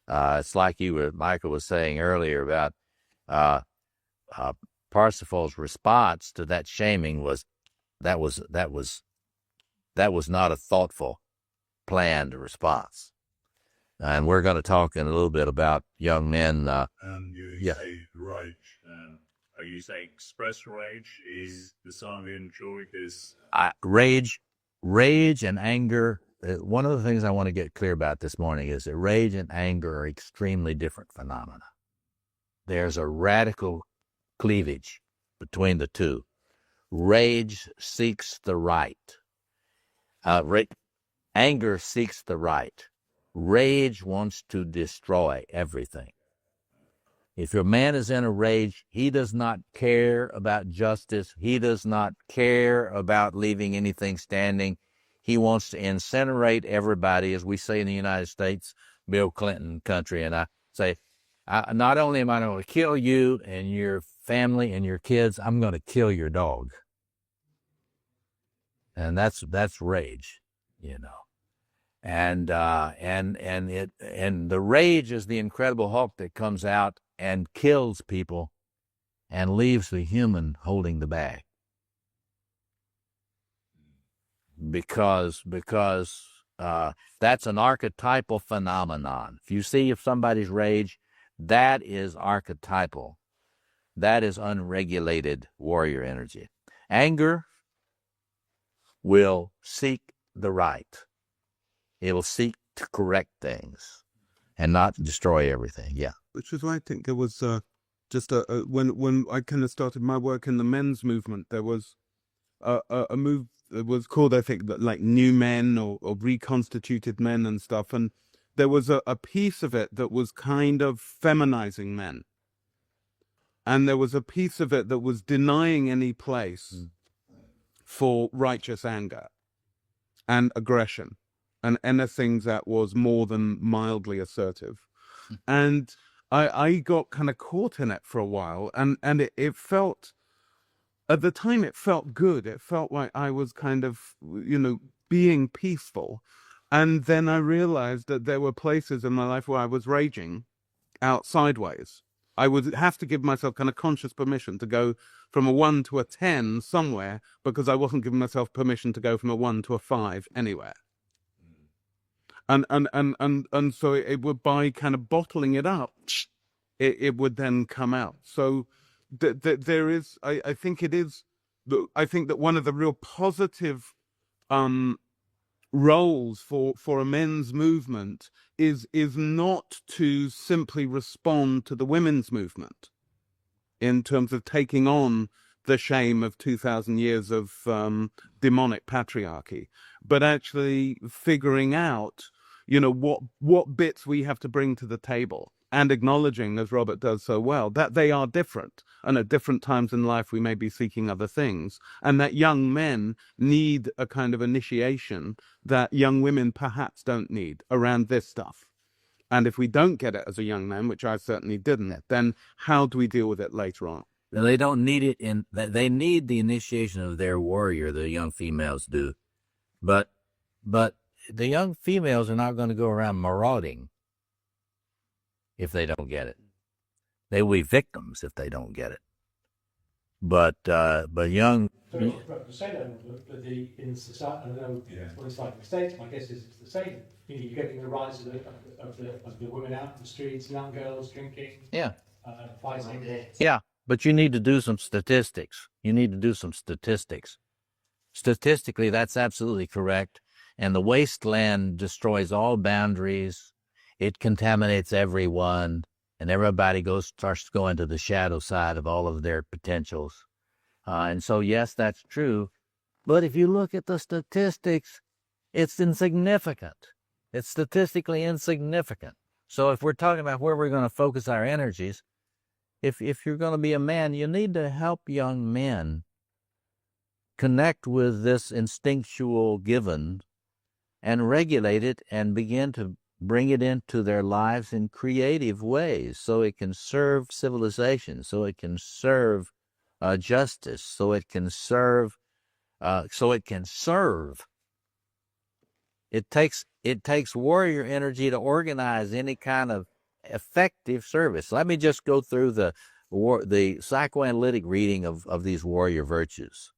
It's like Michael was saying earlier about uh, Parsifal's response to that shaming was that was not a thoughtful, planned response. And we're going to talk in a little bit about young men. And you say rage. Are you saying express rage is the sign of enjoy this? Rage and anger. One of the things I want to get clear about this morning is that rage and anger are extremely different phenomena. There's a radical cleavage between the two. Rage seeks the right. Anger seeks the right. Rage wants to destroy everything. If your man is in a rage, he does not care about justice. He does not care about leaving anything standing. He wants to incinerate everybody, as we say in the United States, Bill Clinton country. And I say, not only am I going to kill you and your family and your kids, I'm going to kill your dog. And that's rage, you know. And the rage is the Incredible Hulk that comes out and kills people and leaves the human holding the bag. Because that's an archetypal phenomenon. If somebody's rage, that is archetypal. That is unregulated warrior energy. Anger will seek the right. It will seek to correct things and not destroy everything. Yeah. Which is why I think there was when I kind of started my work in the men's movement, there was a move that was called, I think, like New Men or Reconstituted Men and stuff. And there was a piece of it that was kind of feminizing men. And there was a piece of it that was denying any place for righteous anger and aggression and anything that was more than mildly assertive. And I got kind of caught in it for a while, and it felt, at the time, it felt good. It felt like I was kind of, being peaceful. And then I realized that there were places in my life where I was raging out sideways. I would have to give myself kind of conscious permission to go from a 1 to a 10 somewhere, because I wasn't giving myself permission to go from a 1 to a 5 anywhere. And so it would, by kind of bottling it up, it would then come out. So there is, I think that one of the real positive roles for a men's movement is not to simply respond to the women's movement in terms of taking on the shame of 2,000 years of demonic patriarchy, but actually figuring out, what bits we have to bring to the table, and acknowledging, as Robert does so well, that they are different, and at different times in life we may be seeking other things, and that young men need a kind of initiation that young women perhaps don't need around this stuff. And if we don't get it as a young man, which I certainly didn't, then how do we deal with it later on? They don't need it they need the initiation of their warrior, the young females do. But the young females are not going to go around marauding if they don't get it. They will be victims if they don't get it. But young... Sorry, to say that, but in society, I don't know what it's like in the States, my guess is it's the same. You're getting the rise of the women out in the streets, young girls drinking, fighting. Yeah, but you need to do some statistics. Statistically, that's absolutely correct. And the wasteland destroys all boundaries. It contaminates everyone, and everybody starts to go into the shadow side of all of their potentials. And so, yes, that's true. But if you look at the statistics, it's insignificant. It's statistically insignificant. So if we're talking about where we're going to focus our energies, if you're going to be a man, you need to help young men connect with this instinctual given and regulate it and begin to bring it into their lives in creative ways, so it can serve civilization, so it can serve justice, so it can serve. It takes warrior energy to organize any kind of effective service. Let me just go through the psychoanalytic reading of these warrior virtues.